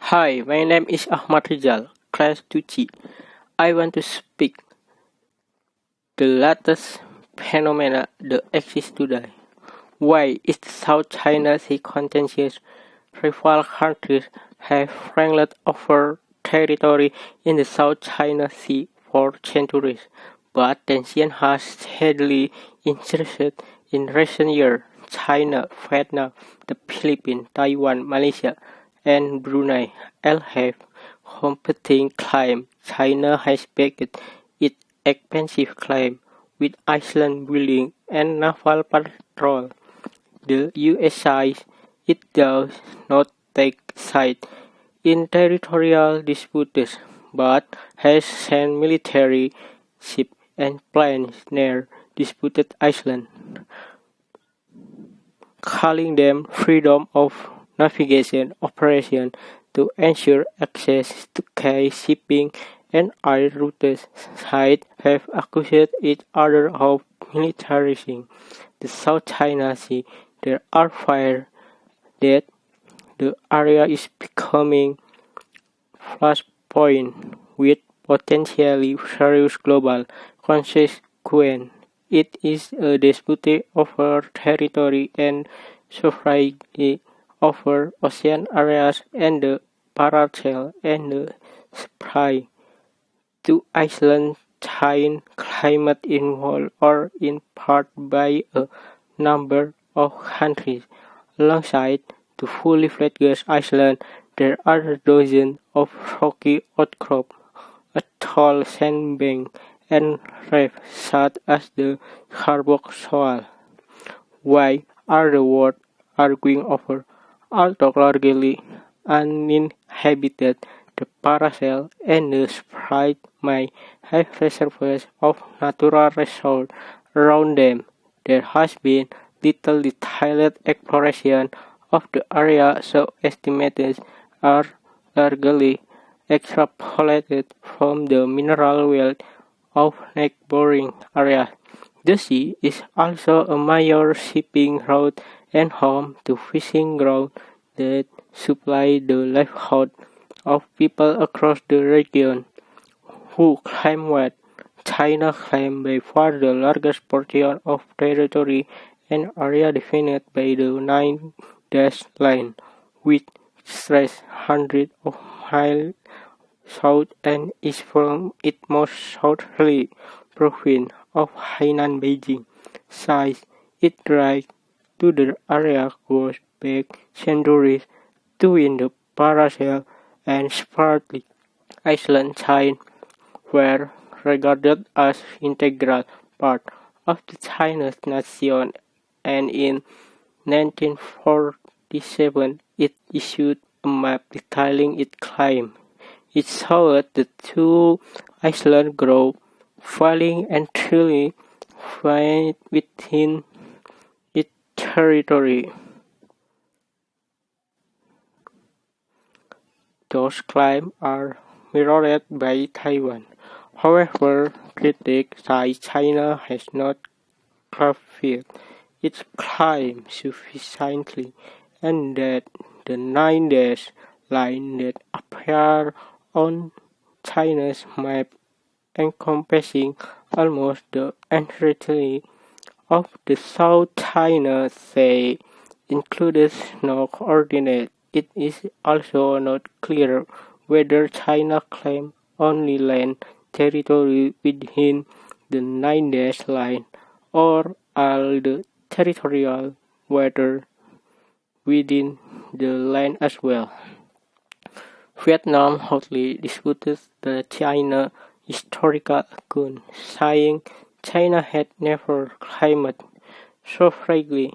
Hi, my name is Ahmad Rizal, class 2G. I want to speak the latest phenomena that exists today. Why is the South China Sea contentious? Rival countries have wrangled over territory in the South China Sea for centuries, but tension has steadily increased in recent years. China, Vietnam, the Philippines, Taiwan, Malaysia, and Brunei all have competing claims. China has backed its expansive claim with Iceland building and naval patrol. The US says it does not take sides in territorial disputes, but has sent military ships and planes near disputed Iceland, calling them freedom of navigation operations to ensure access to key shipping and air routes. Sides have accused each other of militarizing the South China Sea. There are fears that the area is becoming flashpoint with potentially serious global consequences. It is a dispute over territory and sovereignty over ocean areas and the parallel and the supply to Iceland change climate involved or in part by a number of countries. Alongside the fully fledged Iceland, there are dozens of rocky outcrops, atoll sandbanks, and reefs such as the Harbour Shoal. Why are the world arguing over? Although largely uninhabited, the paracel and the sprite may have reservoirs of natural resources around them. There has been little detailed exploration of the area, so estimates are largely extrapolated from the mineral wealth of neighboring areas. The sea is also a major shipping route and home to fishing grounds that supply the livelihood of people across the region, who claim what China claims by far the largest portion of territory and area defined by the Nine-Dash Line, which stretches hundreds of miles south and east from its most southerly province of Hainan. Beijing says its right to the area goes back centuries to in the paracel and Spratly Island China were regarded as integral part of the Chinese nation, and in 1947 it issued a map detailing its claim. It showed the two island groups fighting entirely within its territory. Those claims are mirrored by Taiwan. However, critics say China has not clarified its claim sufficiently, and that the Nine-Dash Line that appears on China's map, encompassing almost the entirety of the South China Sea, includes no coordinate. It is also not clear whether China claims only land territory within the Nine-Dash Line or all the territorial waters within the line as well. Vietnam hotly disputes the China historical account, saying China had never claimed sovereignty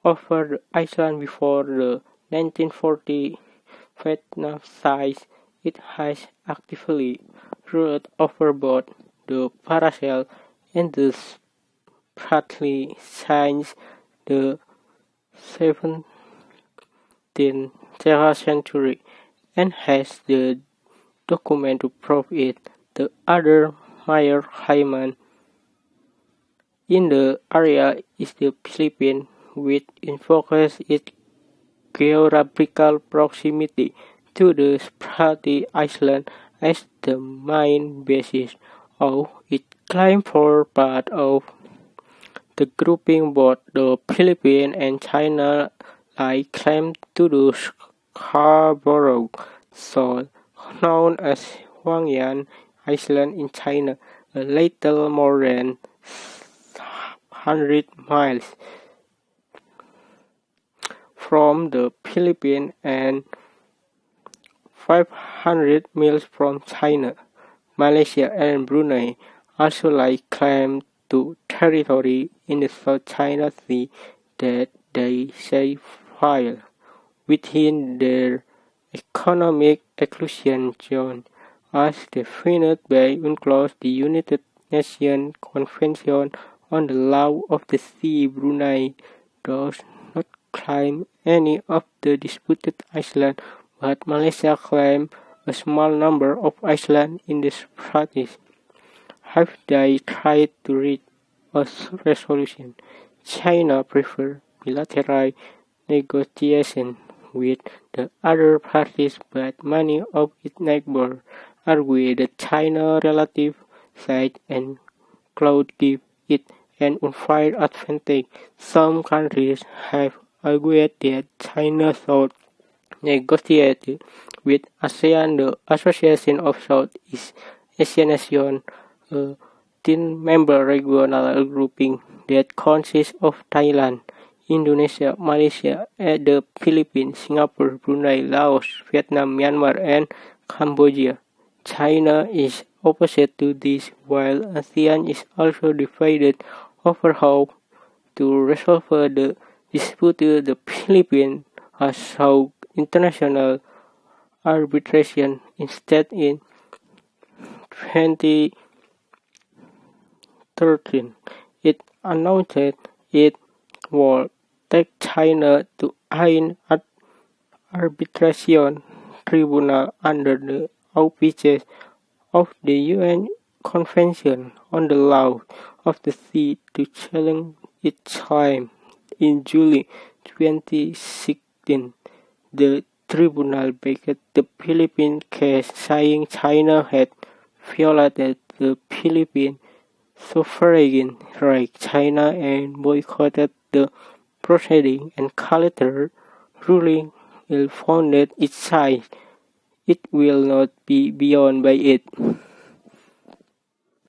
over the island before the 1940. Vietnam says it has actively ruled over both the paracel and the Spratly since the 17th century, and has the document to prove it. The other major claimant in the area is the Philippines, which invokes its geographical proximity to the Spratly Island as the main basis of its claim for part of the grouping. Both the Philippines and China lay claim to the Scarborough Shoal, known as Huangyan Island in China, a little more than 100 miles from the Philippines and 500 miles from China. Malaysia and Brunei also lay claim to territory in the South China Sea that they say fall within their economic exclusion zone, as defined by UNCLOS, the United Nations Convention on the Law of the Sea. Brunei does not claim any of the disputed islands, but Malaysia claims a small number of islands in the Straits. Have they tried to reach a resolution? China prefers bilateral negotiations with the other parties, but many of its neighbors argue that China's relative size and clout give it an unfair advantage. Some countries have argued that China should negotiate with ASEAN, the Association of Southeast Asian Nations, a 10-member regional grouping that consists of Thailand, Indonesia, Malaysia, the Philippines, Singapore, Brunei, Laos, Vietnam, Myanmar, and Cambodia. China is opposite to this, while ASEAN is also divided over how to resolve the dispute. The Philippines has sought international arbitration instead in 2013. It announced it would take China to an arbitration tribunal under the auspices of the UN Convention on the Law of the Sea to challenge its claim. In July 2016, the tribunal backed the Philippines case, saying China had violated the Philippines' sovereign rights. China and boycotted the proceeding and called the ruling ill-founded. It says it will not be bound by it.